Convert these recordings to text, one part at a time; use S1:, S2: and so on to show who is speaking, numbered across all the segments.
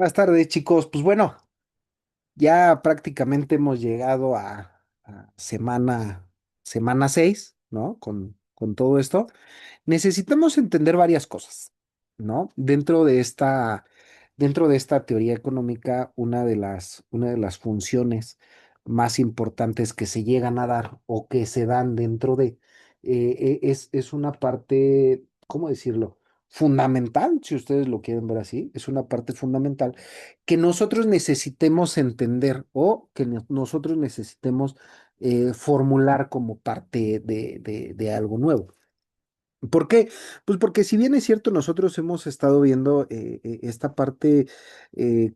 S1: Buenas tardes, chicos. Pues bueno, ya prácticamente hemos llegado a semana 6, ¿no? Con todo esto. Necesitamos entender varias cosas, ¿no? Dentro de esta teoría económica, una de las funciones más importantes que se llegan a dar o que se dan es una parte, ¿cómo decirlo? Fundamental, si ustedes lo quieren ver así, es una parte fundamental que nosotros necesitemos entender o que nosotros necesitemos formular como parte de algo nuevo. ¿Por qué? Pues porque si bien es cierto, nosotros hemos estado viendo esta parte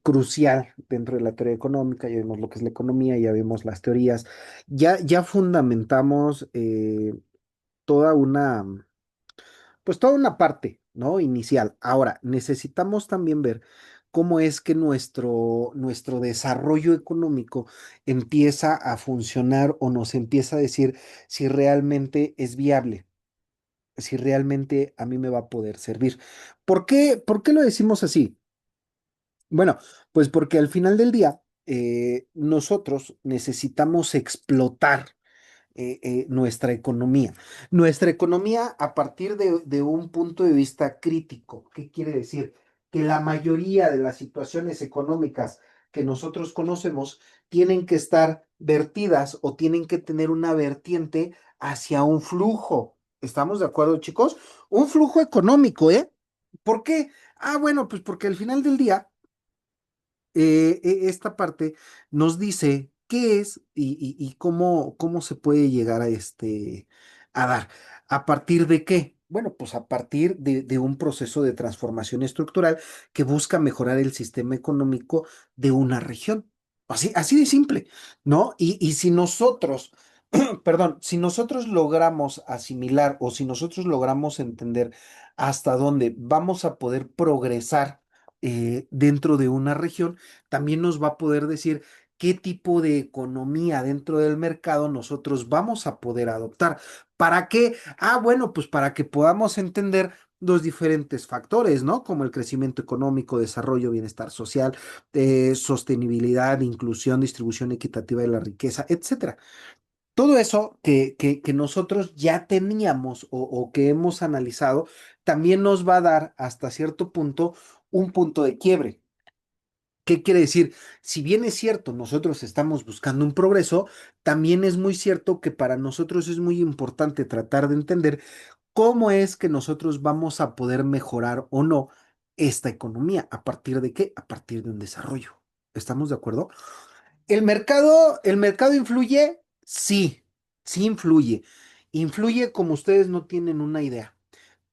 S1: crucial dentro de la teoría económica, ya vimos lo que es la economía, ya vimos las teorías, ya fundamentamos toda una parte, ¿no? Inicial. Ahora, necesitamos también ver cómo es que nuestro desarrollo económico empieza a funcionar o nos empieza a decir si realmente es viable, si realmente a mí me va a poder servir. ¿Por qué lo decimos así? Bueno, pues porque al final del día nosotros necesitamos explotar nuestra economía. Nuestra economía a partir de un punto de vista crítico. ¿Qué quiere decir? Que la mayoría de las situaciones económicas que nosotros conocemos tienen que estar vertidas o tienen que tener una vertiente hacia un flujo. ¿Estamos de acuerdo, chicos? Un flujo económico, ¿eh? ¿Por qué? Ah, bueno, pues porque al final del día esta parte nos dice qué es y cómo se puede llegar a dar. ¿A partir de qué? Bueno, pues a partir de un proceso de transformación estructural que busca mejorar el sistema económico de una región. Así de simple, ¿no? Y si nosotros, perdón, si nosotros logramos asimilar o si nosotros logramos entender hasta dónde vamos a poder progresar dentro de una región, también nos va a poder decir qué tipo de economía dentro del mercado nosotros vamos a poder adoptar. ¿Para qué? Ah, bueno, pues para que podamos entender los diferentes factores, ¿no? Como el crecimiento económico, desarrollo, bienestar social, sostenibilidad, inclusión, distribución equitativa de la riqueza, etcétera. Todo eso que nosotros ya teníamos o que hemos analizado, también nos va a dar hasta cierto punto un punto de quiebre. ¿Qué quiere decir? Si bien es cierto, nosotros estamos buscando un progreso, también es muy cierto que para nosotros es muy importante tratar de entender cómo es que nosotros vamos a poder mejorar o no esta economía. ¿A partir de qué? A partir de un desarrollo. ¿Estamos de acuerdo? ¿El mercado influye? Sí, sí influye. Influye como ustedes no tienen una idea.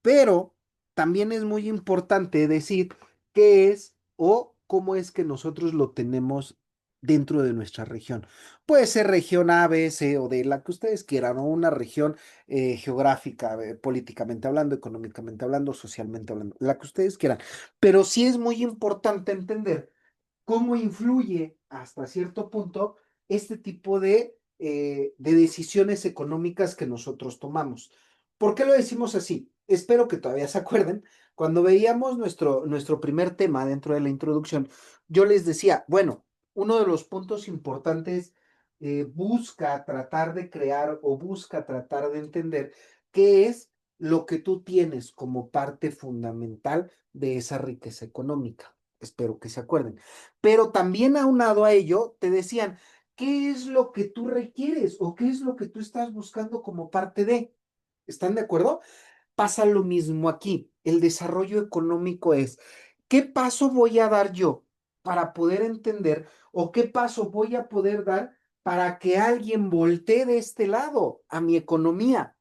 S1: Pero también es muy importante decir qué es o cómo es que nosotros lo tenemos dentro de nuestra región. Puede ser región A, B, C o D, la que ustedes quieran, o una región geográfica, políticamente hablando, económicamente hablando, socialmente hablando, la que ustedes quieran. Pero sí es muy importante entender cómo influye hasta cierto punto este tipo de decisiones económicas que nosotros tomamos. ¿Por qué lo decimos así? Espero que todavía se acuerden. Cuando veíamos nuestro primer tema dentro de la introducción, yo les decía, bueno, uno de los puntos importantes busca tratar de crear o busca tratar de entender qué es lo que tú tienes como parte fundamental de esa riqueza económica. Espero que se acuerden. Pero también aunado a ello, te decían, ¿qué es lo que tú requieres o qué es lo que tú estás buscando como parte de? ¿Están de acuerdo? Pasa lo mismo aquí. El desarrollo económico es, ¿qué paso voy a dar yo para poder entender o qué paso voy a poder dar para que alguien voltee de este lado a mi economía?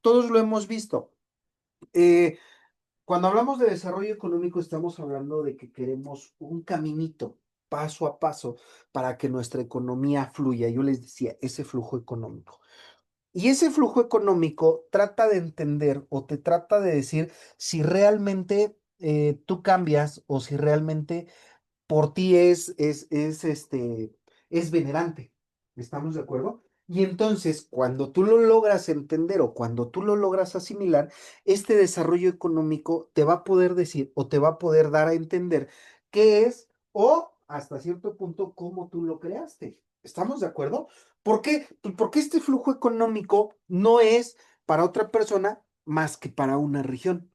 S1: Todos lo hemos visto. Eh, Cuando hablamos de desarrollo económico, estamos hablando de que queremos un caminito paso a paso para que nuestra economía fluya. Yo les decía, ese flujo económico. Y ese flujo económico trata de entender o te trata de decir si realmente tú cambias o si realmente por ti es venerante. ¿Estamos de acuerdo? Y entonces, cuando tú lo logras entender o cuando tú lo logras asimilar, este desarrollo económico te va a poder decir o te va a poder dar a entender qué es o hasta cierto punto cómo tú lo creaste. ¿Estamos de acuerdo? ¿Por qué? Pues porque este flujo económico no es para otra persona más que para una región,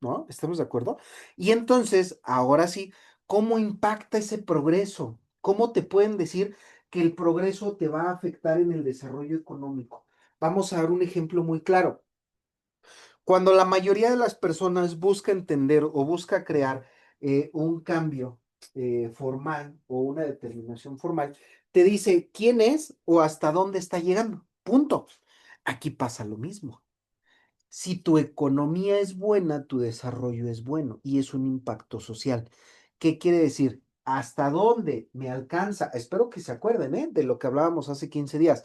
S1: ¿no? ¿Estamos de acuerdo? Y entonces, ahora sí, ¿cómo impacta ese progreso? ¿Cómo te pueden decir que el progreso te va a afectar en el desarrollo económico? Vamos a dar un ejemplo muy claro. Cuando la mayoría de las personas busca entender o busca crear un cambio formal o una determinación formal, te dice quién es o hasta dónde está llegando. Punto. Aquí pasa lo mismo. Si tu economía es buena, tu desarrollo es bueno y es un impacto social. ¿Qué quiere decir? ¿Hasta dónde me alcanza? Espero que se acuerden, de lo que hablábamos hace 15 días.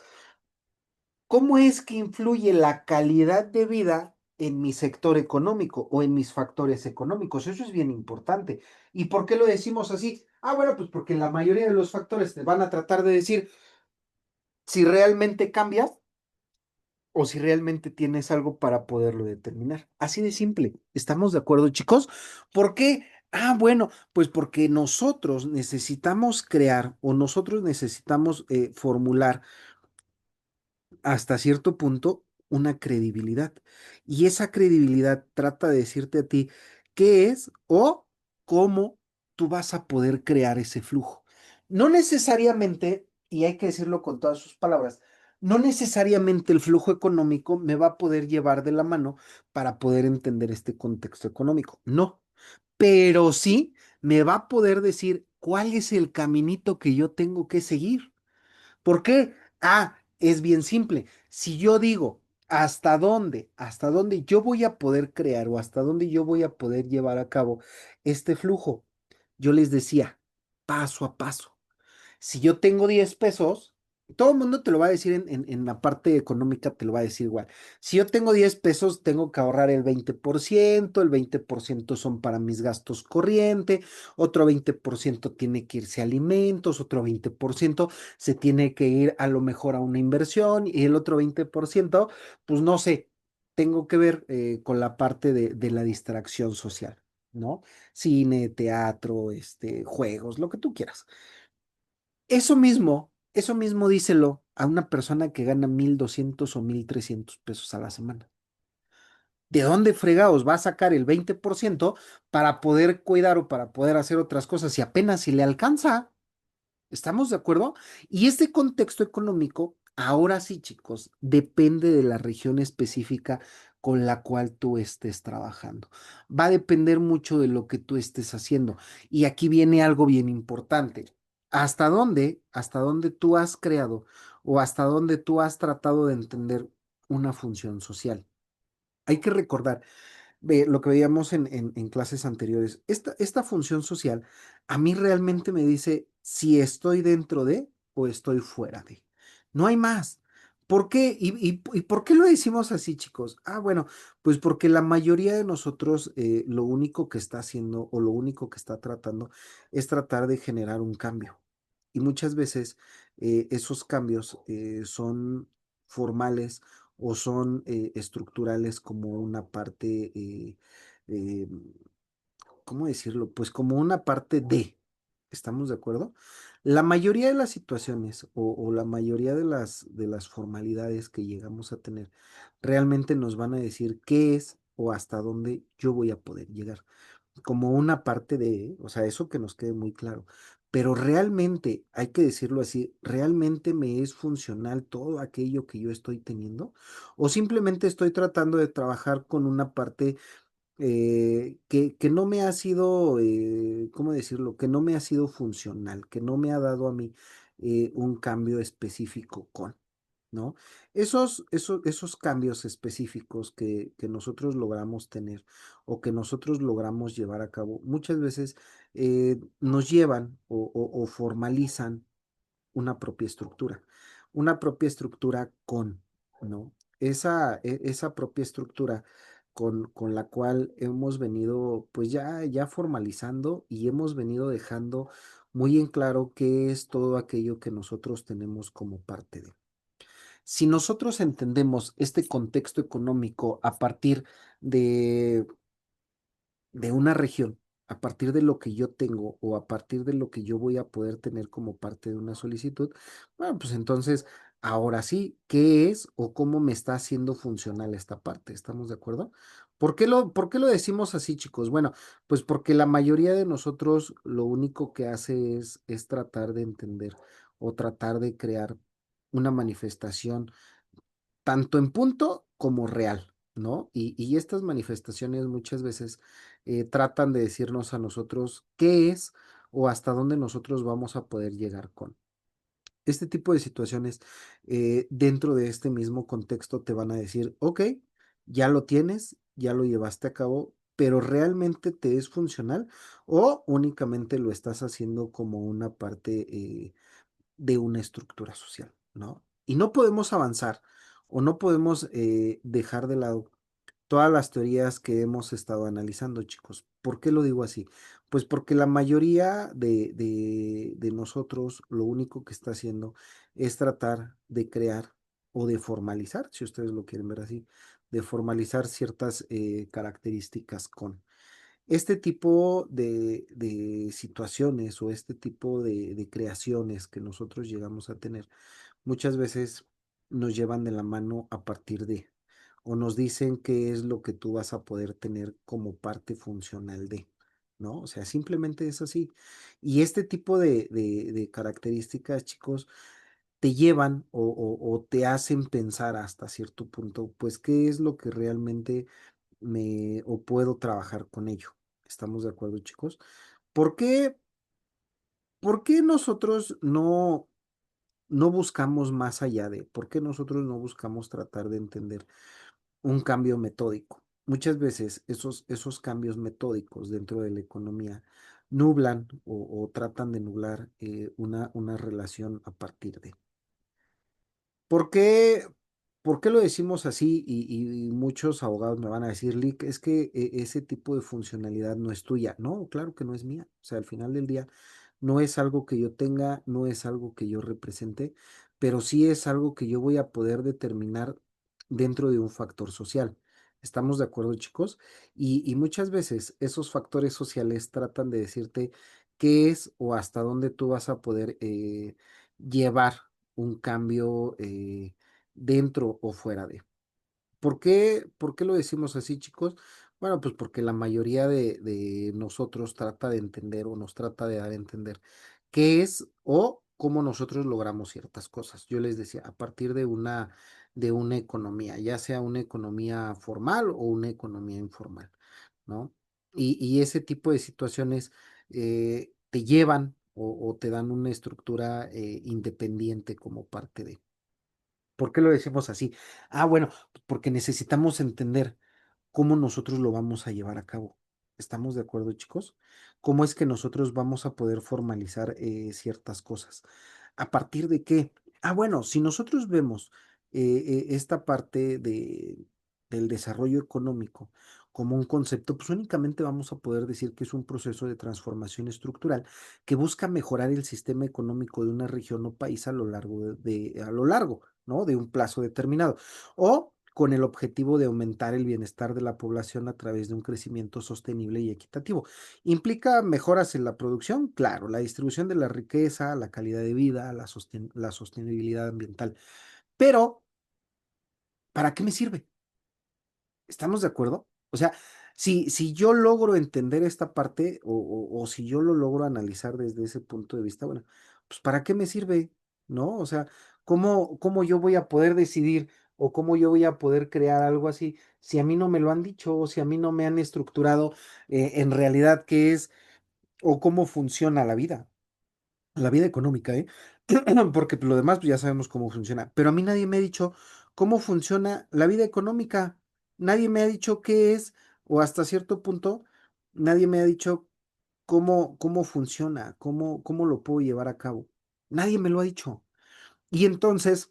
S1: ¿Cómo es que influye la calidad de vida en mi sector económico o en mis factores económicos? Eso es bien importante. ¿Y por qué lo decimos así? Ah, bueno, pues porque la mayoría de los factores te van a tratar de decir si realmente cambias o si realmente tienes algo para poderlo determinar. Así de simple. ¿Estamos de acuerdo, chicos? ¿Por qué? Ah, bueno, pues porque nosotros necesitamos crear o nosotros necesitamos formular hasta cierto punto una credibilidad. Y esa credibilidad trata de decirte a ti qué es o cómo tú vas a poder crear ese flujo. No necesariamente, y hay que decirlo con todas sus palabras, no necesariamente el flujo económico me va a poder llevar de la mano para poder entender este contexto económico. No, pero sí me va a poder decir cuál es el caminito que yo tengo que seguir. ¿Por qué? Ah, es bien simple. Si yo digo hasta dónde yo voy a poder crear o hasta dónde yo voy a poder llevar a cabo este flujo, yo les decía, paso a paso. Si yo tengo 10 pesos, todo el mundo te lo va a decir en la parte económica, te lo va a decir igual. Si yo tengo 10 pesos, tengo que ahorrar el 20% son para mis gastos corrientes, otro 20% tiene que irse a alimentos, otro 20% se tiene que ir a lo mejor a una inversión y el otro 20%, pues no sé, tengo que ver con la parte de la distracción social, ¿no? Cine, teatro, juegos, lo que tú quieras. Eso mismo díselo a una persona que gana 1,200 o 1,300 pesos a la semana. ¿De dónde fregados va a sacar el 20% para poder cuidar o para poder hacer otras cosas si apenas si le alcanza? ¿Estamos de acuerdo? Y este contexto económico, ahora sí, chicos, depende de la región específica con la cual tú estés trabajando. Va a depender mucho de lo que tú estés haciendo. Y aquí viene algo bien importante. Hasta dónde tú has creado o hasta dónde tú has tratado de entender una función social? Hay que recordar lo que veíamos en clases anteriores, esta función social a mí realmente me dice si estoy dentro de o estoy fuera de. No hay más. ¿Por qué? ¿Y por qué lo decimos así, chicos? Ah, bueno, pues porque la mayoría de nosotros lo único que está haciendo o lo único que está tratando es tratar de generar un cambio. Y muchas veces esos cambios son formales o son estructurales como una parte, eh, ¿cómo decirlo? Pues como una parte de, ¿estamos de acuerdo? La mayoría de las situaciones o la mayoría de las formalidades que llegamos a tener realmente nos van a decir qué es o hasta dónde yo voy a poder llegar como una parte de, o sea, eso que nos quede muy claro. Pero realmente, hay que decirlo así, ¿realmente me es funcional todo aquello que yo estoy teniendo? ¿O simplemente estoy tratando de trabajar con una parte que no me ha sido, ¿cómo decirlo? Que no me ha sido funcional, que no me ha dado a mí un cambio específico con, ¿no? Esos cambios específicos que nosotros logramos tener o que nosotros logramos llevar a cabo, muchas veces nos llevan o formalizan una propia estructura con, ¿no? Esa propia estructura con la cual hemos venido, pues ya formalizando y hemos venido dejando muy en claro qué es todo aquello que nosotros tenemos como parte de. Si nosotros entendemos este contexto económico a partir de, de una región, a partir de lo que yo tengo o a partir de lo que yo voy a poder tener como parte de una solicitud, bueno, pues entonces, ahora sí, ¿qué es o cómo me está haciendo funcional esta parte? ¿Estamos de acuerdo? ¿Por qué lo decimos así, chicos? Bueno, pues porque la mayoría de nosotros lo único que hace es tratar de entender o tratar de crear una manifestación tanto en punto como real, ¿no? Y estas manifestaciones muchas veces tratan de decirnos a nosotros qué es o hasta dónde nosotros vamos a poder llegar con. Este tipo de situaciones dentro de este mismo contexto te van a decir, ok, ya lo tienes, ya lo llevaste a cabo, pero ¿realmente te es funcional o únicamente lo estás haciendo como una parte de una estructura social, ¿no? Y no podemos avanzar o no podemos dejar de lado todas las teorías que hemos estado analizando, chicos. ¿Por qué lo digo así? Pues porque la mayoría de nosotros lo único que está haciendo es tratar de crear o de formalizar, si ustedes lo quieren ver así, de formalizar ciertas características con este tipo de situaciones o este tipo de creaciones que nosotros llegamos a tener, muchas veces nos llevan de la mano a partir de, o nos dicen qué es lo que tú vas a poder tener como parte funcional de, ¿no? O sea, simplemente es así. Y este tipo de características, chicos, te llevan o te hacen pensar hasta cierto punto, pues, qué es lo que realmente me o puedo trabajar con ello. ¿Estamos de acuerdo, chicos? ¿Por qué, por qué nosotros no buscamos más allá de, por qué nosotros no buscamos tratar de entender un cambio metódico? Muchas veces esos cambios metódicos dentro de la economía nublan o tratan de nublar una relación a partir de. ¿Por qué, por qué lo decimos así? Y muchos abogados me van a decir, Lick, es que ese tipo de funcionalidad no es tuya. No, claro que no es mía. O sea, al final del día no es algo que yo tenga, no es algo que yo represente, pero sí es algo que yo voy a poder determinar dentro de un factor social. ¿Estamos de acuerdo, chicos? Y muchas veces esos factores sociales tratan de decirte qué es o hasta dónde tú vas a poder llevar un cambio dentro o fuera de. ¿Por qué lo decimos así, chicos? Bueno, pues porque la mayoría de nosotros trata de entender o nos trata de dar a entender qué es o cómo nosotros logramos ciertas cosas. Yo les decía, a partir de una economía, ya sea una economía formal o una economía informal, ¿no? Y ese tipo de situaciones te llevan o te dan una estructura independiente como parte de. ¿Por qué lo decimos así? Ah, bueno, porque necesitamos entender cómo nosotros lo vamos a llevar a cabo. ¿Estamos de acuerdo, chicos? ¿Cómo es que nosotros vamos a poder formalizar ciertas cosas? ¿A partir de qué? Ah, bueno, si nosotros vemos esta parte del desarrollo económico como un concepto, pues únicamente vamos a poder decir que es un proceso de transformación estructural que busca mejorar el sistema económico de una región o país a lo largo a lo largo, ¿no? De un plazo determinado. O con el objetivo de aumentar el bienestar de la población a través de un crecimiento sostenible y equitativo. ¿Implica mejoras en la producción? Claro, la distribución de la riqueza, la calidad de vida, la sostenibilidad ambiental. Pero, ¿para qué me sirve? ¿Estamos de acuerdo? O sea, si yo logro entender esta parte o si yo lo logro analizar desde ese punto de vista, bueno, pues ¿para qué me sirve? ¿No? O sea, ¿cómo yo voy a poder decidir o cómo yo voy a poder crear algo así si a mí no me lo han dicho o si a mí no me han estructurado en realidad qué es o cómo funciona la vida económica, ¿eh? Porque lo demás pues, ya sabemos cómo funciona. Pero a mí nadie me ha dicho cómo funciona la vida económica. Nadie me ha dicho qué es, o hasta cierto punto, nadie me ha dicho cómo funciona, cómo lo puedo llevar a cabo. Nadie me lo ha dicho. Y entonces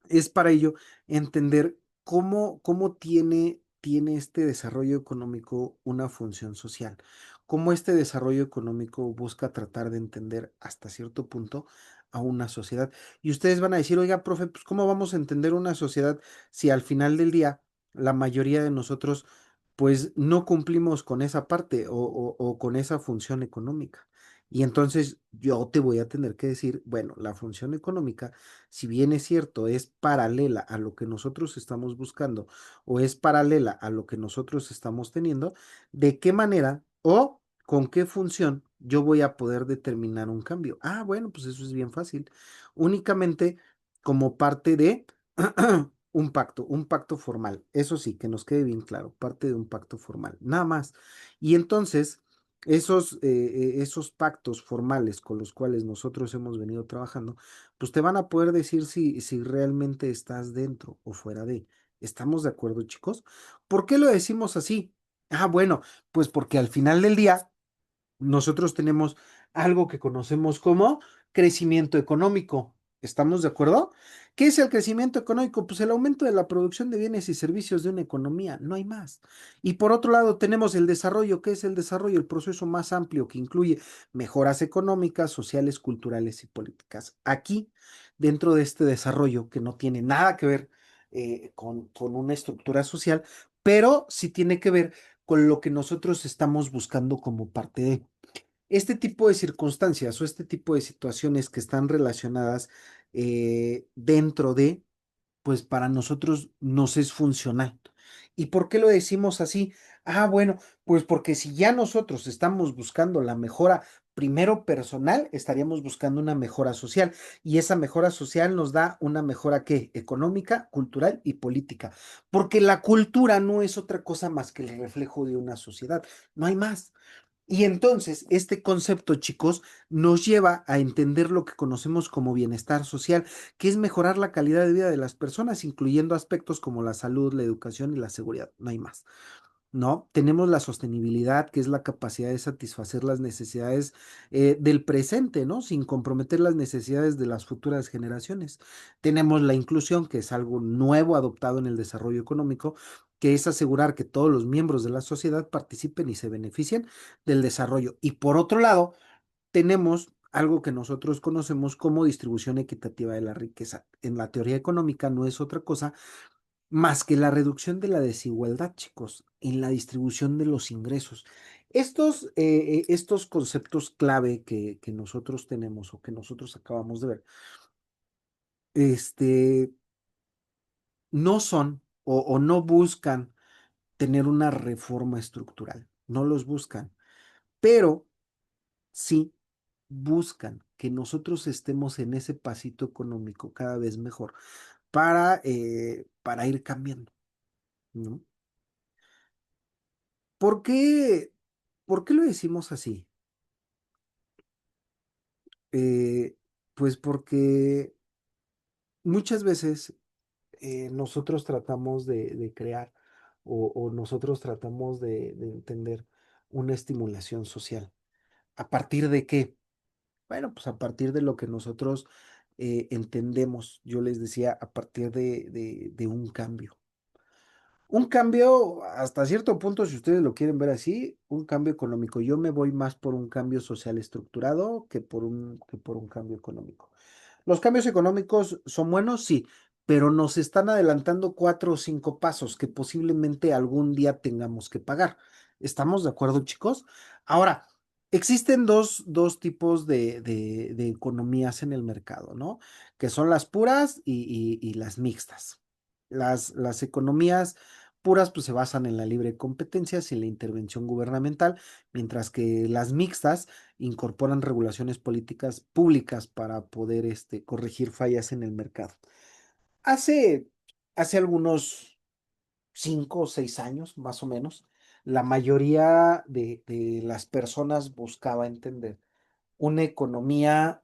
S1: es para ello entender cómo tiene este desarrollo económico una función social, cómo este desarrollo económico busca tratar de entender hasta cierto punto a una sociedad. Y ustedes van a decir, oiga, profe, pues ¿cómo vamos a entender una sociedad si al final del día la mayoría de nosotros pues no cumplimos con esa parte o con esa función económica. Y entonces yo te voy a tener que decir, bueno, la función económica, si bien es cierto, es paralela a lo que nosotros estamos buscando o es paralela a lo que nosotros estamos teniendo, ¿de qué manera o con qué función yo voy a poder determinar un cambio? Ah, bueno, pues eso es bien fácil. Únicamente como parte de un pacto formal. Eso sí, que nos quede bien claro, parte de un pacto formal, nada más. Y entonces, esos pactos formales con los cuales nosotros hemos venido trabajando, pues te van a poder decir si realmente estás dentro o fuera de. ¿Estamos de acuerdo, chicos? ¿Por qué lo decimos así? Ah, bueno, pues porque al final del día nosotros tenemos algo que conocemos como crecimiento económico. ¿Estamos de acuerdo? ¿Qué es el crecimiento económico? Pues el aumento de la producción de bienes y servicios de una economía, no hay más. Y por otro lado tenemos el desarrollo. ¿Qué es el desarrollo? El proceso más amplio que incluye mejoras económicas, sociales, culturales y políticas. Aquí, dentro de este desarrollo que no tiene nada que ver con una estructura social, pero sí tiene que ver con lo que nosotros estamos buscando como parte de este tipo de circunstancias o este tipo de situaciones que están relacionadas dentro de, pues para nosotros nos es funcional. ¿Y por qué lo decimos así? Ah, bueno, pues porque si ya nosotros estamos buscando la mejora primero personal, estaríamos buscando una mejora social. Y esa mejora social nos da una mejora ¿qué? Económica, cultural y política. Porque la cultura no es otra cosa más que el reflejo de una sociedad. No hay más. Y entonces, este concepto, chicos, nos lleva a entender lo que conocemos como bienestar social, que es mejorar la calidad de vida de las personas, incluyendo aspectos como la salud, la educación y la seguridad. No hay más. ¿No? Tenemos la sostenibilidad, que es la capacidad de satisfacer las necesidades del presente, ¿no? Sin comprometer las necesidades de las futuras generaciones. Tenemos la inclusión, que es algo nuevo adoptado en el desarrollo económico, que es asegurar que todos los miembros de la sociedad participen y se beneficien del desarrollo. Y por otro lado, tenemos algo que nosotros conocemos como distribución equitativa de la riqueza. En la teoría económica no es otra cosa más que la reducción de la desigualdad, chicos, en la distribución de los ingresos. Estos conceptos clave que nosotros tenemos o que nosotros acabamos de ver, este, no son o no buscan tener una reforma estructural, no los buscan, pero sí buscan que nosotros estemos en ese pasito económico cada vez mejor para ir cambiando, ¿no? ¿Por qué, por qué lo decimos así? Eh, pues porque muchas veces nosotros tratamos de crear o nosotros tratamos de entender una estimulación social. ¿A partir de qué? Bueno, pues a partir de lo que nosotros entendemos, yo les decía, a partir de un cambio. Un cambio, hasta cierto punto, si ustedes lo quieren ver así, un cambio económico. Yo me voy más por un cambio social estructurado que por un cambio económico. Los cambios económicos son buenos, sí, pero nos están adelantando 4 o 5 pasos que posiblemente algún día tengamos que pagar. ¿Estamos de acuerdo, chicos? Ahora, existen dos tipos de economías en el mercado, ¿no? Que son las puras y las mixtas. Las economías puras pues se basan en la libre competencia sin la intervención gubernamental, mientras que las mixtas incorporan regulaciones políticas públicas para poder corregir fallas en el mercado. Hace, hace algunos 5 o 6 años, más o menos, la mayoría de las personas buscaba entender una economía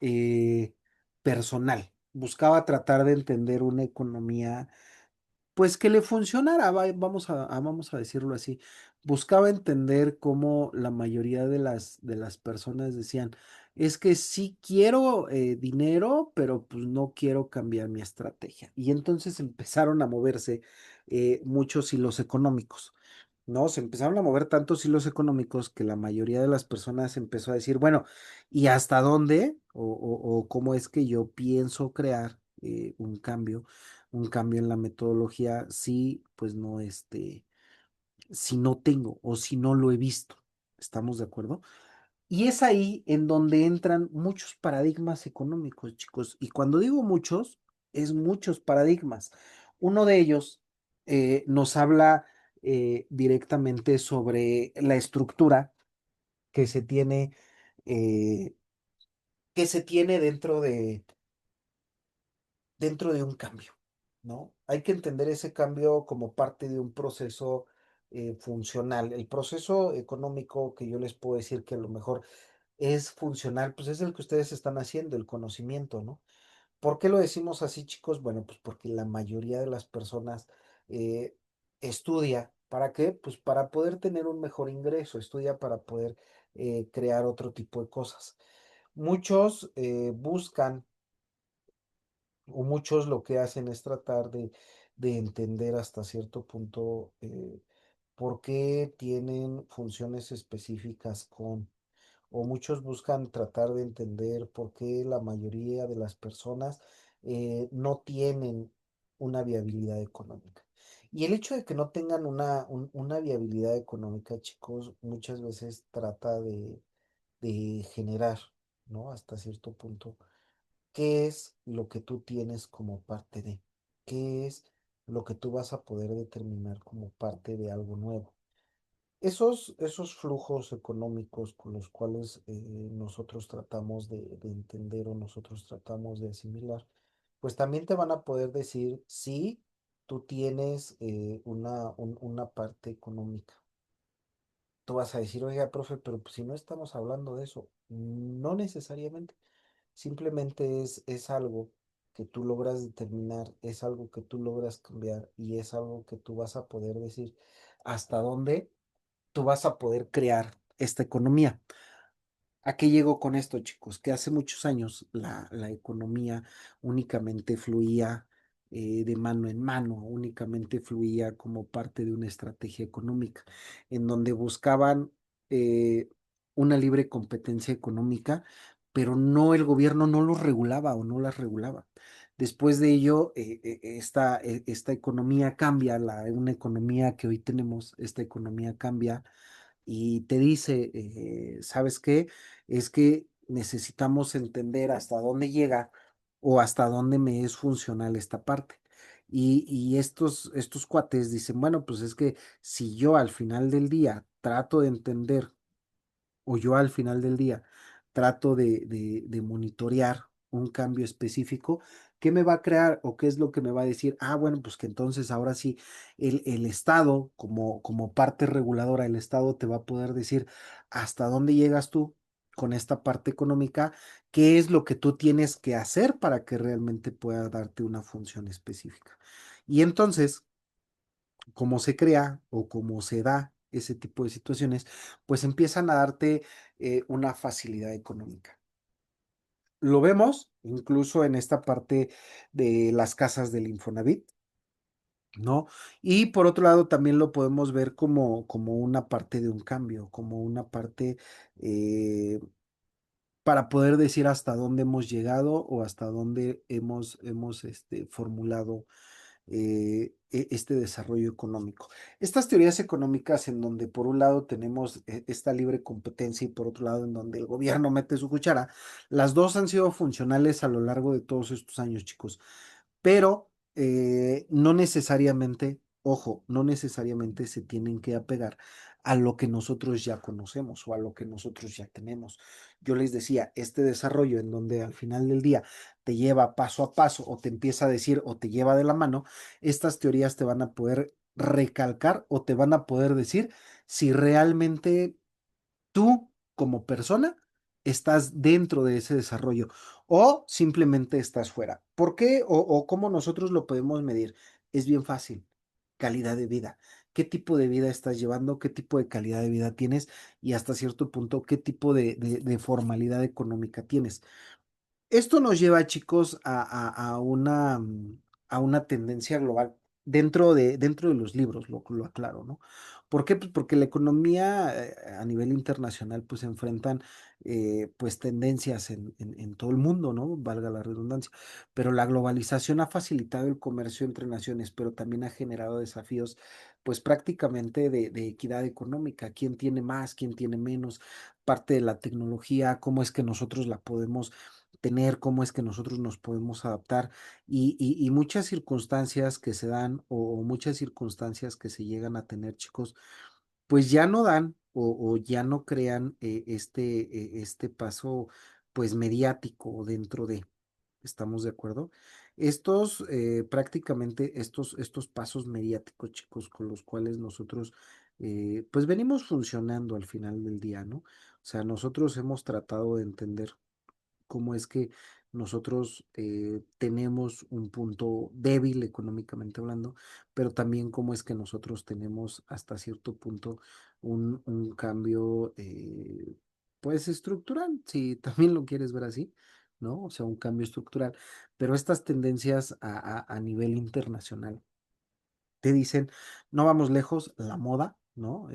S1: personal, buscaba tratar de entender una economía pues que le funcionara, vamos a decirlo así. Buscaba entender cómo la mayoría de las personas decían, es que sí quiero dinero, pero pues no quiero cambiar mi estrategia. Y entonces empezaron a moverse muchos hilos económicos. ¿No? Se empezaron a mover tantos hilos económicos que la mayoría de las personas empezó a decir, bueno, ¿y hasta dónde? O cómo es que yo pienso crear un cambio en la metodología, sí, pues no, si no tengo o si no lo he visto. ¿Estamos de acuerdo? Y es ahí en donde entran muchos paradigmas económicos, chicos. Y cuando digo muchos, es muchos paradigmas. Uno de ellos nos habla directamente sobre la estructura que se tiene, eh, que se tiene dentro de un cambio, ¿no? Hay que entender ese cambio como parte de un proceso funcional. El proceso económico que yo les puedo decir que a lo mejor es funcional, pues es el que ustedes están haciendo, el conocimiento, ¿no? ¿Por qué lo decimos así, chicos? Bueno, pues porque la mayoría de las personas eh, estudia. ¿Para qué? Pues para poder tener un mejor ingreso, estudia para poder crear otro tipo de cosas. Muchos buscan o muchos lo que hacen es tratar de entender hasta cierto punto por qué tienen funciones específicas o muchos buscan tratar de entender por qué la mayoría de las personas no tienen una viabilidad económica. Y el hecho de que no tengan una viabilidad económica, chicos, muchas veces trata de generar, ¿no? Hasta cierto punto, ¿qué es lo que tú tienes como parte de? ¿Qué es lo que tú vas a poder determinar como parte de algo nuevo? Esos flujos económicos con los cuales nosotros tratamos de entender o nosotros tratamos de asimilar, pues también te van a poder decir si tú tienes una parte económica. Tú vas a decir, oiga, profe, pero pues si no estamos hablando de eso, no necesariamente. Simplemente es algo que tú logras determinar, es algo que tú logras cambiar y es algo que tú vas a poder decir hasta dónde tú vas a poder crear esta economía. ¿A qué llego con esto, chicos? Que hace muchos años la economía únicamente fluía de mano en mano, únicamente fluía como parte de una estrategia económica, en donde buscaban eh, una libre competencia económica, pero no el gobierno no los regulaba o no las regulaba. Después de ello, esta economía cambia, una economía que hoy tenemos, esta economía cambia y te dice, ¿sabes qué? Es que necesitamos entender hasta dónde llega o hasta dónde me es funcional esta parte. Y estos cuates dicen, bueno, pues es que si yo al final del día trato de entender o yo al final del día trato de monitorear un cambio específico, ¿qué me va a crear o qué es lo que me va a decir? Ah, bueno, pues que entonces ahora sí, el Estado, como parte reguladora, el Estado te va a poder decir hasta dónde llegas tú con esta parte económica, qué es lo que tú tienes que hacer para que realmente pueda darte una función específica. Y entonces, cómo se crea o cómo se da ese tipo de situaciones, pues empiezan a darte una facilidad económica. Lo vemos incluso en esta parte de las casas del Infonavit, ¿no? Y por otro lado también lo podemos ver como una parte de un cambio, como una parte para poder decir hasta dónde hemos llegado o hasta dónde hemos formulado este desarrollo económico. Estas teorías económicas en donde por un lado tenemos esta libre competencia y por otro lado en donde el gobierno mete su cuchara, las dos han sido funcionales a lo largo de todos estos años, chicos, pero no necesariamente, ojo, no necesariamente se tienen que apegar a lo que nosotros ya conocemos o a lo que nosotros ya tenemos. Yo les decía, este desarrollo en donde al final del día te lleva paso a paso o te empieza a decir o te lleva de la mano, estas teorías te van a poder recalcar o te van a poder decir si realmente tú como persona estás dentro de ese desarrollo o simplemente estás fuera. ¿Por qué o cómo nosotros lo podemos medir? Es bien fácil. Calidad de vida. ¿Qué tipo de vida estás llevando? ¿Qué tipo de calidad de vida tienes? Y hasta cierto punto, ¿qué tipo de formalidad económica tienes? Esto nos lleva, chicos, a una tendencia global dentro de los libros, lo aclaro, ¿no? ¿Por qué? Pues porque la economía a nivel internacional pues enfrentan pues tendencias en todo el mundo, ¿no? Valga la redundancia. Pero la globalización ha facilitado el comercio entre naciones, pero también ha generado desafíos pues prácticamente de equidad económica, quién tiene más, quién tiene menos, parte de la tecnología, cómo es que nosotros la podemos tener, cómo es que nosotros nos podemos adaptar y muchas circunstancias que se dan o muchas circunstancias que se llegan a tener, chicos, pues ya no dan o ya no crean este paso pues mediático dentro de, ¿estamos de acuerdo? Estos prácticamente estos pasos mediáticos, chicos, con los cuales nosotros pues venimos funcionando al final del día, ¿no? O sea, nosotros hemos tratado de entender cómo es que nosotros tenemos un punto débil económicamente hablando, pero también cómo es que nosotros tenemos hasta cierto punto un cambio, pues estructural, si también lo quieres ver así, ¿no? O sea, un cambio estructural, pero estas tendencias a nivel internacional te dicen, no vamos lejos, la moda, ¿no?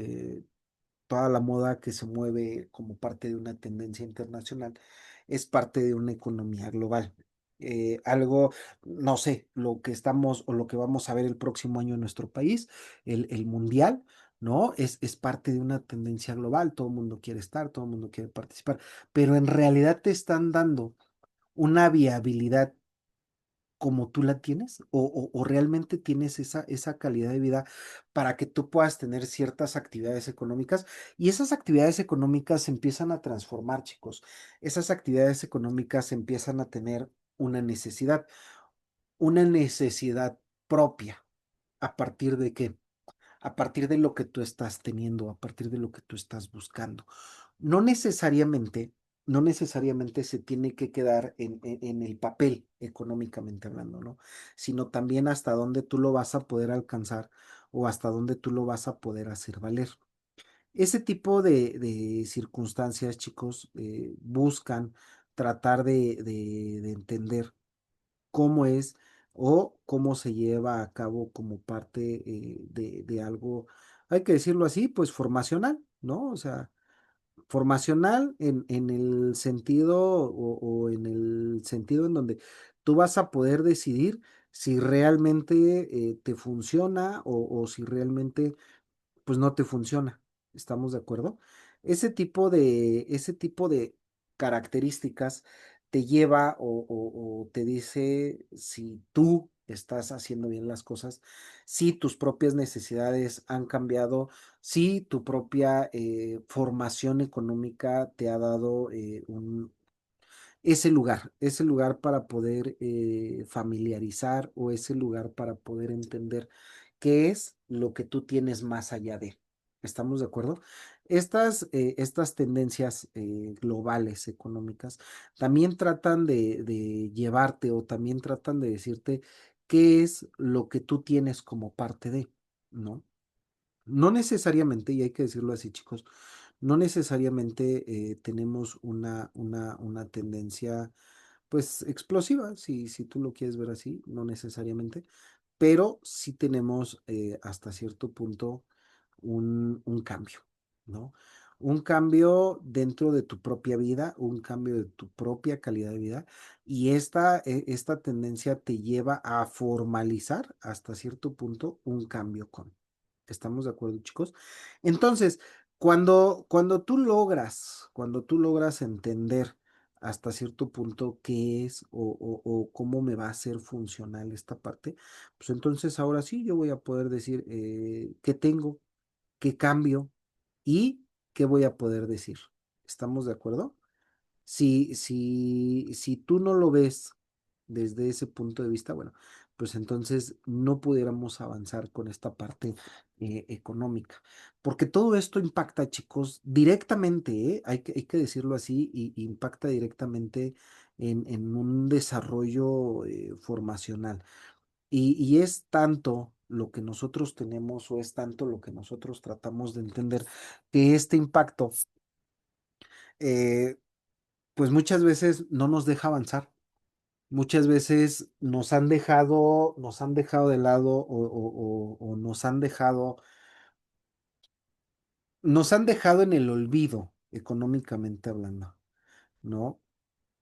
S1: Toda la moda que se mueve como parte de una tendencia internacional es parte de una economía global. Algo, no sé, lo que estamos o lo que vamos a ver el próximo año en nuestro país, el mundial, ¿no? Es parte de una tendencia global, todo el mundo quiere estar, todo el mundo quiere participar, pero en realidad te están dando una viabilidad como tú la tienes o realmente tienes esa calidad de vida para que tú puedas tener ciertas actividades económicas y esas actividades económicas se empiezan a transformar, chicos. Esas actividades económicas empiezan a tener una necesidad propia. ¿A partir de qué? A partir de lo que tú estás teniendo, a partir de lo que tú estás buscando. No necesariamente, no necesariamente se tiene que quedar en el papel, económicamente hablando, ¿no? Sino también hasta dónde tú lo vas a poder alcanzar o hasta dónde tú lo vas a poder hacer valer. Ese tipo de circunstancias, chicos, buscan tratar de entender cómo es o cómo se lleva a cabo como parte de algo, hay que decirlo así, pues formacional, ¿no? O sea, formacional en el sentido o en el sentido en donde tú vas a poder decidir si realmente te funciona o si realmente pues no te funciona. ¿Estamos de acuerdo? Ese tipo de características te lleva o te dice si tú estás haciendo bien las cosas, si tus propias necesidades han cambiado, si tu propia formación económica te ha dado ese lugar para poder familiarizar o ese lugar para poder entender qué es lo que tú tienes más allá de. ¿Estamos de acuerdo? Estas tendencias globales económicas también tratan de llevarte o también tratan de decirte qué es lo que tú tienes como parte de, ¿no? No necesariamente, y hay que decirlo así, chicos, no necesariamente tenemos una tendencia, pues, explosiva, si tú lo quieres ver así, no necesariamente, pero sí tenemos hasta cierto punto un cambio, ¿no? Un cambio dentro de tu propia vida, un cambio de tu propia calidad de vida, y esta tendencia te lleva a formalizar hasta cierto punto un cambio con. ¿Estamos de acuerdo, chicos? Entonces, cuando tú logras entender hasta cierto punto qué es o cómo me va a ser funcional esta parte, pues entonces ahora sí yo voy a poder decir qué tengo, qué cambio y qué voy a poder decir. ¿Estamos de acuerdo? Si tú no lo ves desde ese punto de vista, bueno, pues entonces no pudiéramos avanzar con esta parte económica, porque todo esto impacta, chicos, directamente, hay que decirlo así, y impacta directamente en un desarrollo formacional. Y es tanto lo que nosotros tenemos o es tanto lo que nosotros tratamos de entender que este impacto eh, pues muchas veces no nos deja avanzar. Muchas veces nos han dejado de lado o nos han dejado en el olvido, económicamente hablando, ¿no?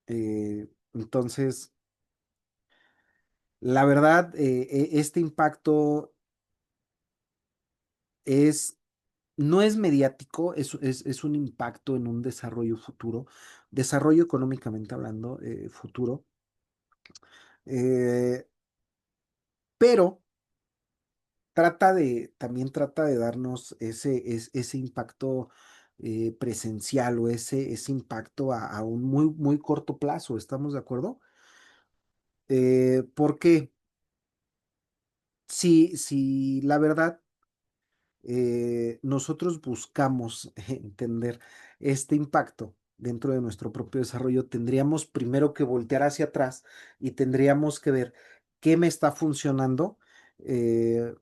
S1: Entonces, la verdad, este impacto es, no es mediático, es un impacto en un desarrollo futuro, desarrollo económicamente hablando, futuro, eh, pero también trata de darnos ese impacto presencial o ese impacto a un muy corto plazo, ¿estamos de acuerdo? Porque si la verdad nosotros buscamos entender este impacto dentro de nuestro propio desarrollo, tendríamos primero que voltear hacia atrás y tendríamos que ver qué me está funcionando, eh,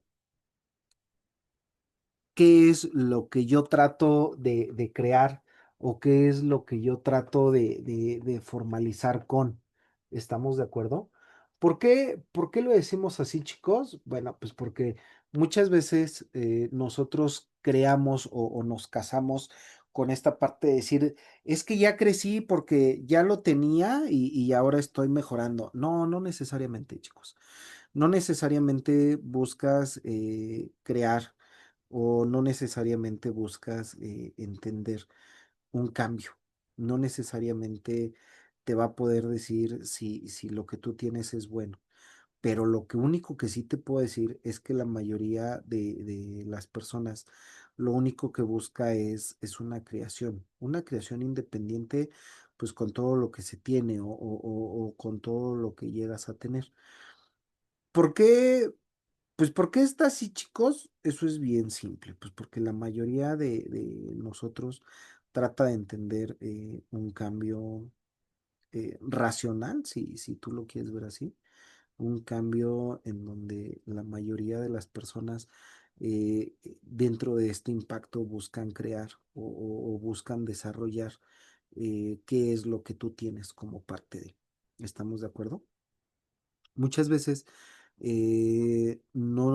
S1: qué es lo que yo trato de crear o qué es lo que yo trato de formalizar con. ¿Estamos de acuerdo? Por qué lo decimos así, chicos? Bueno, pues porque muchas veces nosotros creamos o nos casamos con esta parte de decir, es que ya crecí porque ya lo tenía y ahora estoy mejorando. No, no necesariamente, chicos. No necesariamente buscas crear o no necesariamente buscas entender un cambio. No necesariamente te va a poder decir si lo que tú tienes es bueno. Pero lo que único que sí te puedo decir es que la mayoría de las personas lo único que busca es una creación independiente, pues con todo lo que se tiene o con todo lo que llegas a tener. ¿Por qué? Pues, ¿por qué está así, chicos? Eso es bien simple, pues porque la mayoría de nosotros trata de entender un cambio racional, si tú lo quieres ver así, un cambio en donde la mayoría de las personas dentro de este impacto buscan crear o buscan desarrollar qué es lo que tú tienes como parte de. ¿Estamos de acuerdo? Muchas veces no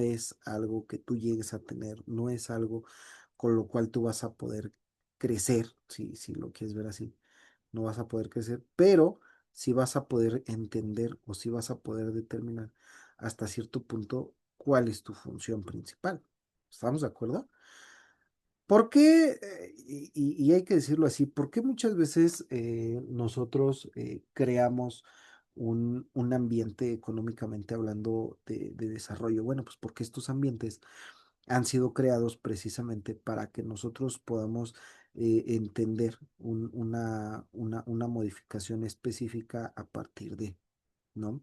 S1: es algo que tú llegues a tener, no es algo con lo cual tú vas a poder crecer, si lo quieres ver así, no vas a poder crecer, pero sí vas a poder entender o sí vas a poder determinar hasta cierto punto cuál es tu función principal. ¿Estamos de acuerdo? ¿Por qué, y hay que decirlo así, por qué muchas veces nosotros creamos un ambiente económicamente hablando de desarrollo? Bueno, pues porque estos ambientes han sido creados precisamente para que nosotros podamos entender una modificación específica a partir de, ¿no?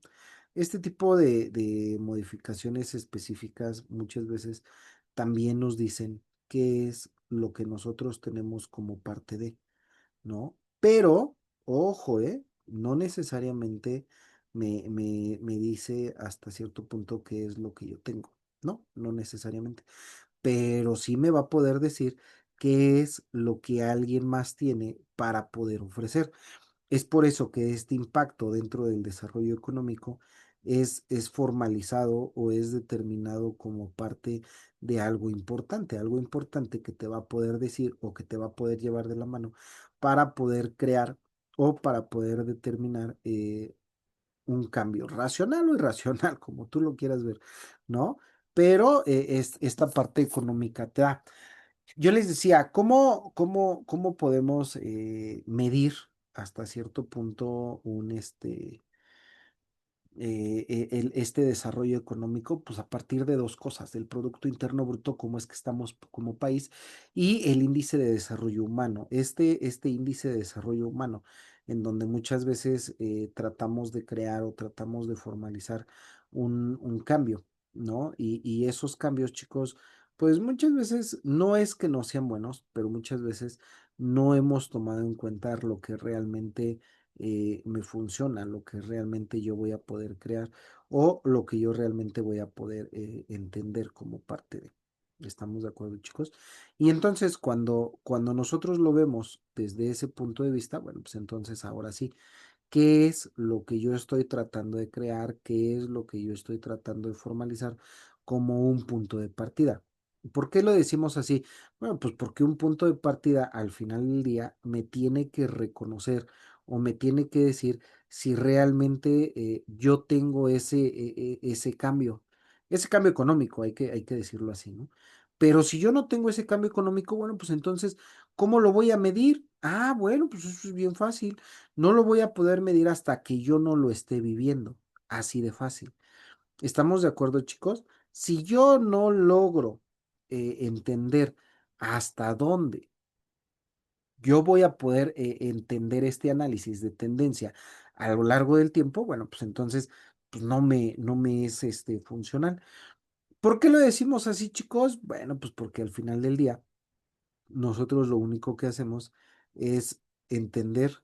S1: Este tipo de modificaciones específicas muchas veces también nos dicen qué es lo que nosotros tenemos como parte de, ¿no? Pero, ojo, no necesariamente me dice hasta cierto punto qué es lo que yo tengo, ¿no? No necesariamente, pero sí me va a poder decir qué es lo que alguien más tiene para poder ofrecer. Es por eso que este impacto dentro del desarrollo económico es formalizado o es determinado como parte de algo importante que te va a poder decir o que te va a poder llevar de la mano para poder crear o para poder determinar un cambio racional o irracional, como tú lo quieras ver, ¿no? Pero esta parte económica te da. Yo les decía, ¿cómo podemos medir hasta cierto punto este desarrollo económico? Pues a partir de dos cosas, del Producto Interno Bruto, cómo es que estamos como país, y el índice de desarrollo humano. Este índice de desarrollo humano, en donde muchas veces tratamos de crear o tratamos de formalizar un cambio, ¿no? Y esos cambios, chicos, pues muchas veces no es que no sean buenos, pero muchas veces no hemos tomado en cuenta lo que realmente me funciona, lo que realmente yo voy a poder crear o lo que yo realmente voy a poder entender como parte de. ¿Estamos de acuerdo, chicos? Y entonces cuando nosotros lo vemos desde ese punto de vista, bueno, pues entonces ahora sí, ¿qué es lo que yo estoy tratando de crear? ¿Qué es lo que yo estoy tratando de formalizar como un punto de partida? ¿Por qué lo decimos así? Bueno, pues porque un punto de partida al final del día me tiene que reconocer o me tiene que decir si realmente yo tengo ese cambio. ese cambio económico, hay que decirlo así, ¿no? Pero si yo no tengo ese cambio económico, bueno, pues entonces, ¿cómo lo voy a medir? Ah, bueno, pues eso es bien fácil. No lo voy a poder medir hasta que yo no lo esté viviendo. Así de fácil. ¿Estamos de acuerdo, chicos? Si yo no logro entender hasta dónde yo voy a poder entender este análisis de tendencia a lo largo del tiempo, bueno, pues entonces pues no me es funcional. ¿Por qué lo decimos así, chicos? Bueno, pues porque al final del día nosotros lo único que hacemos es entender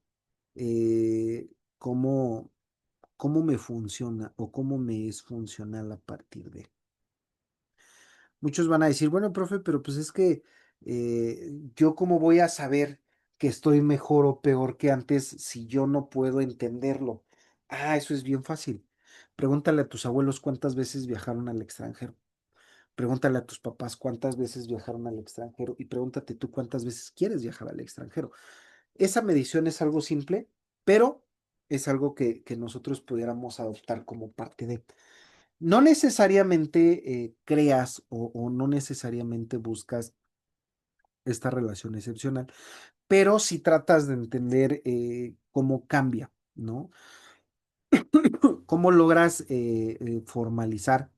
S1: eh, cómo, cómo me funciona o cómo me es funcional a partir de. Muchos van a decir, bueno, profe, pero pues es que yo cómo voy a saber que estoy mejor o peor que antes si yo no puedo entenderlo. Ah, eso es bien fácil. Pregúntale a tus abuelos cuántas veces viajaron al extranjero. Pregúntale a tus papás cuántas veces viajaron al extranjero y pregúntate tú cuántas veces quieres viajar al extranjero. Esa medición es algo simple, pero es algo que nosotros pudiéramos adoptar como parte de. No necesariamente creas o no necesariamente buscas esta relación excepcional, pero si tratas de entender cómo cambia, ¿no? Cómo logras formalizar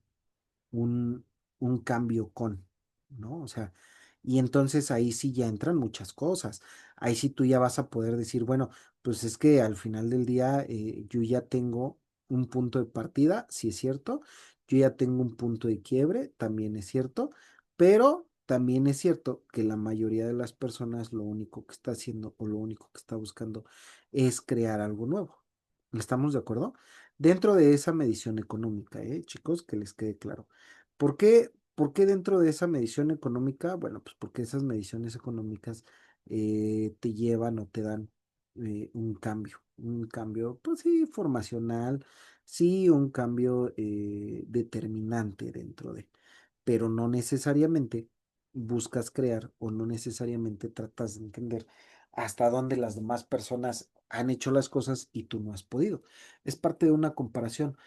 S1: un, un cambio con, ¿no? O sea, y entonces ahí sí ya entran muchas cosas. Ahí sí tú ya vas a poder decir, bueno, pues es que al final del día yo ya tengo un punto de partida, sí es cierto, yo ya tengo un punto de quiebre, también es cierto, pero también es cierto que la mayoría de las personas lo único que está haciendo o lo único que está buscando es crear algo nuevo. ¿Estamos de acuerdo? Dentro de esa medición económica, chicos, que les quede claro. ¿Por qué dentro de esa medición económica? Bueno, pues porque esas mediciones económicas te llevan o te dan un cambio, pues sí, formacional, sí, un cambio determinante dentro de, pero no necesariamente buscas crear o no necesariamente tratas de entender hasta dónde las demás personas han hecho las cosas y tú no has podido. Es parte de una comparación.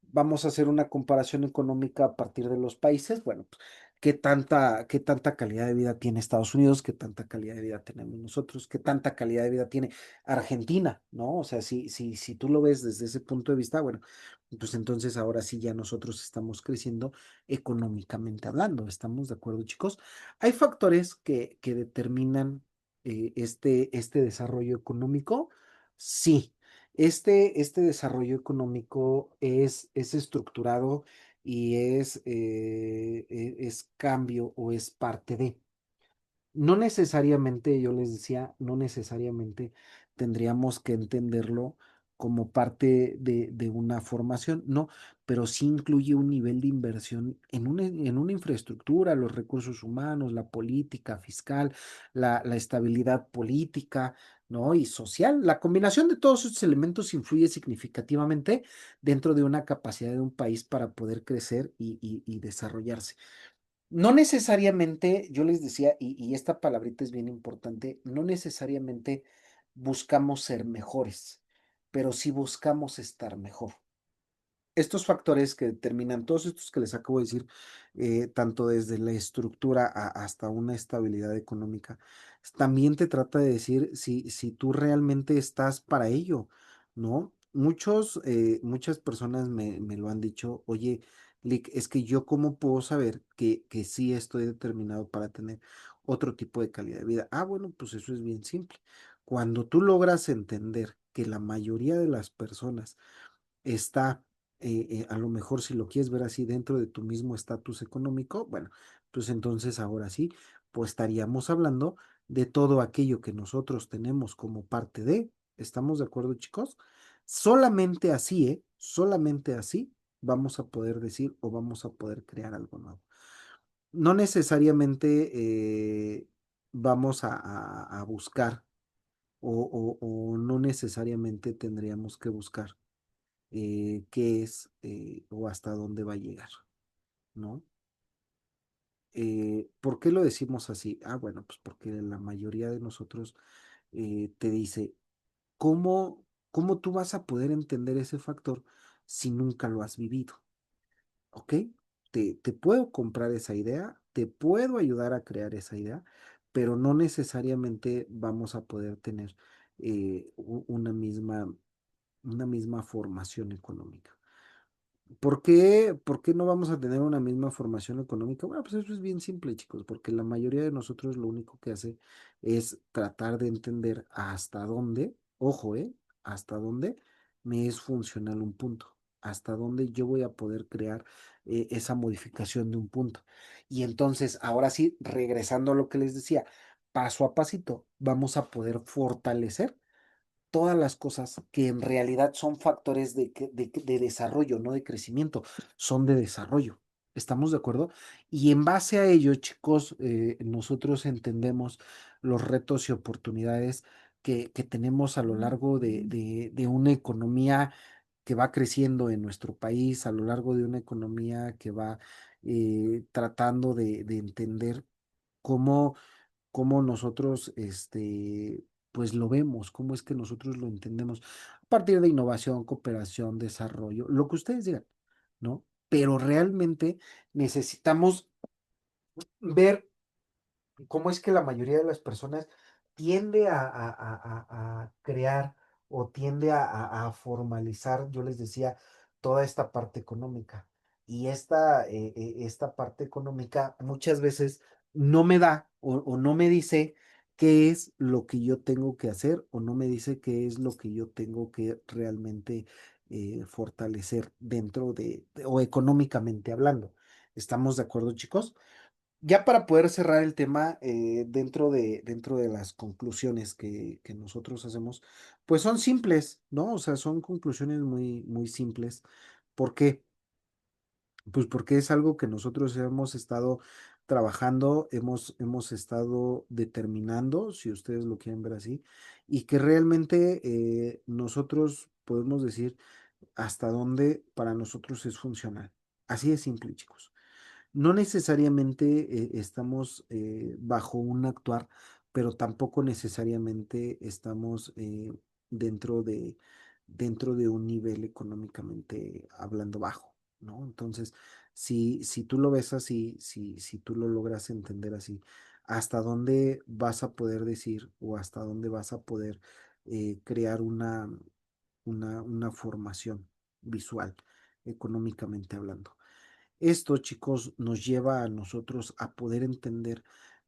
S1: Vamos a hacer una comparación económica a partir de los países. Bueno, pues, ¿qué tanta calidad de vida tiene Estados Unidos? ¿Qué tanta calidad de vida tenemos nosotros? ¿Qué tanta calidad de vida tiene Argentina? ¿No? O sea, si tú lo ves desde ese punto de vista, bueno, pues entonces ahora sí ya nosotros estamos creciendo económicamente hablando. ¿Estamos de acuerdo, chicos? Hay factores que determinan este desarrollo económico. Sí, este desarrollo económico es estructurado y es cambio o es parte de. No necesariamente, yo les decía, no necesariamente tendríamos que entenderlo como parte de una formación, no, pero sí incluye un nivel de inversión en una infraestructura, los recursos humanos, la política fiscal, la estabilidad política, ¿no? Y social. La combinación de todos estos elementos influye significativamente dentro de una capacidad de un país para poder crecer y desarrollarse. No necesariamente, yo les decía, y esta palabrita es bien importante, no necesariamente buscamos ser mejores, pero sí buscamos estar mejor. Estos factores que determinan, todos estos que les acabo de decir, tanto desde la estructura hasta una estabilidad económica, también te trata de decir si tú realmente estás para ello, ¿no? Muchas personas me lo han dicho, oye, Lick, es que yo cómo puedo saber que sí estoy determinado para tener otro tipo de calidad de vida. Ah, bueno, pues eso es bien simple. Cuando tú logras entender que la mayoría de las personas está, a lo mejor si lo quieres ver así, dentro de tu mismo estatus económico, bueno, pues entonces ahora sí, pues estaríamos hablando de todo aquello que nosotros tenemos como parte de, ¿estamos de acuerdo, chicos? Solamente así, solamente así vamos a poder decir o vamos a poder crear algo nuevo. No necesariamente vamos a buscar o no necesariamente tendríamos que buscar qué es o hasta dónde va a llegar, ¿no? ¿Por qué lo decimos así? Ah, bueno, pues porque la mayoría de nosotros te dice, ¿cómo tú vas a poder entender ese factor si nunca lo has vivido? ¿ok? Te puedo comprar esa idea, te puedo ayudar a crear esa idea, pero no necesariamente vamos a poder tener una misma formación económica. ¿Por qué no vamos a tener una misma formación económica? Bueno, pues eso es bien simple, chicos, porque la mayoría de nosotros lo único que hace es tratar de entender hasta dónde, ojo, hasta dónde me es funcional un punto, hasta dónde yo voy a poder crear esa modificación de un punto. Y entonces, ahora sí, regresando a lo que les decía, paso a pasito, vamos a poder fortalecer todas las cosas que en realidad son factores de desarrollo, no de crecimiento, son de desarrollo. ¿Estamos de acuerdo? Y en base a ello, chicos, nosotros entendemos los retos y oportunidades que tenemos a lo largo de una economía que va creciendo en nuestro país, a lo largo de una economía que va tratando de entender cómo nosotros, pues lo vemos, cómo es que nosotros lo entendemos a partir de innovación, cooperación, desarrollo, lo que ustedes digan, ¿no? Pero realmente necesitamos ver cómo es que la mayoría de las personas tiende a crear o tiende a formalizar, yo les decía, toda esta parte económica. Y esta parte económica muchas veces no me da o no me dice qué es lo que yo tengo que hacer o no me dice qué es lo que yo tengo que realmente fortalecer dentro o económicamente hablando. ¿Estamos de acuerdo, chicos? Ya para poder cerrar el tema, dentro de las conclusiones que nosotros hacemos, pues son simples, ¿no? O sea, son conclusiones muy, muy simples. ¿Por qué? Pues porque es algo que nosotros hemos estado trabajando, hemos estado determinando, si ustedes lo quieren ver así, y que realmente nosotros podemos decir hasta dónde para nosotros es funcional. Así de simple, chicos. No necesariamente estamos bajo un actuar, pero tampoco necesariamente estamos dentro de, dentro de un nivel económicamente hablando bajo, ¿no? Entonces, si tú lo ves así, si tú lo logras entender así, ¿hasta dónde vas a poder decir o hasta dónde vas a poder crear una formación visual, económicamente hablando? Esto, chicos, nos lleva a nosotros a poder entender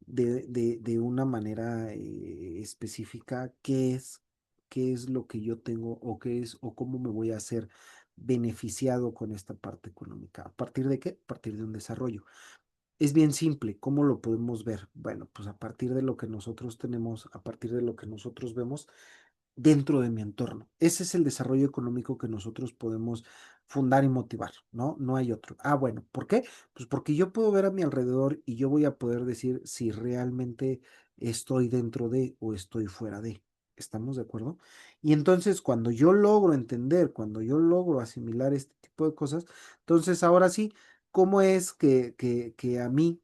S1: de una manera específica qué es lo que yo tengo o qué es o cómo me voy a hacer beneficiado con esta parte económica. ¿A partir de qué? A partir de un desarrollo. Es bien simple. ¿Cómo lo podemos ver? Bueno, pues a partir de lo que nosotros tenemos, a partir de lo que nosotros vemos dentro de mi entorno. Ese es el desarrollo económico que nosotros podemos fundar y motivar, ¿no? No hay otro. Ah, bueno, ¿por qué? Pues porque yo puedo ver a mi alrededor y yo voy a poder decir si realmente estoy dentro de o estoy fuera de. ¿Estamos de acuerdo? Y entonces cuando yo logro entender, cuando yo logro asimilar este tipo de cosas, entonces ahora sí, ¿cómo es que a mí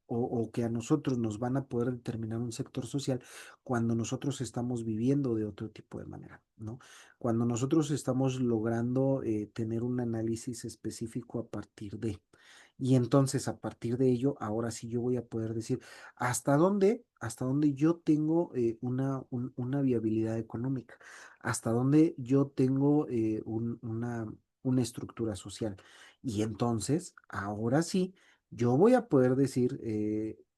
S1: o que a nosotros nos van a poder determinar un sector social cuando nosotros estamos viviendo de otro tipo de manera, ¿no? Cuando nosotros estamos logrando tener un análisis específico a partir de. Y entonces a partir de ello, ahora sí yo voy a poder decir hasta dónde yo tengo una viabilidad económica, hasta dónde yo tengo una estructura social. Y entonces, ahora sí, yo voy a poder decir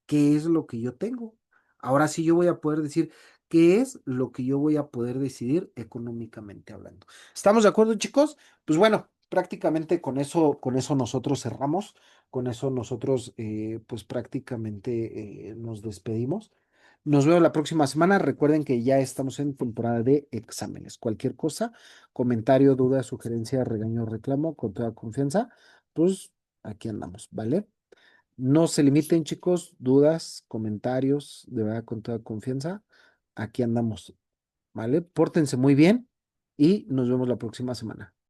S1: qué es lo que yo tengo. Ahora sí yo voy a poder decir qué es lo que yo voy a poder decidir económicamente hablando. ¿Estamos de acuerdo, chicos? Pues bueno, prácticamente con eso nosotros cerramos, con eso nosotros pues prácticamente nos despedimos. Nos vemos la próxima semana. Recuerden que ya estamos en temporada de exámenes. Cualquier cosa, comentario, duda, sugerencia, regaño, reclamo, con toda confianza, pues aquí andamos, ¿vale? No se limiten, chicos, dudas, comentarios, de verdad, con toda confianza. Aquí andamos, ¿vale? Pórtense muy bien y nos vemos la próxima semana.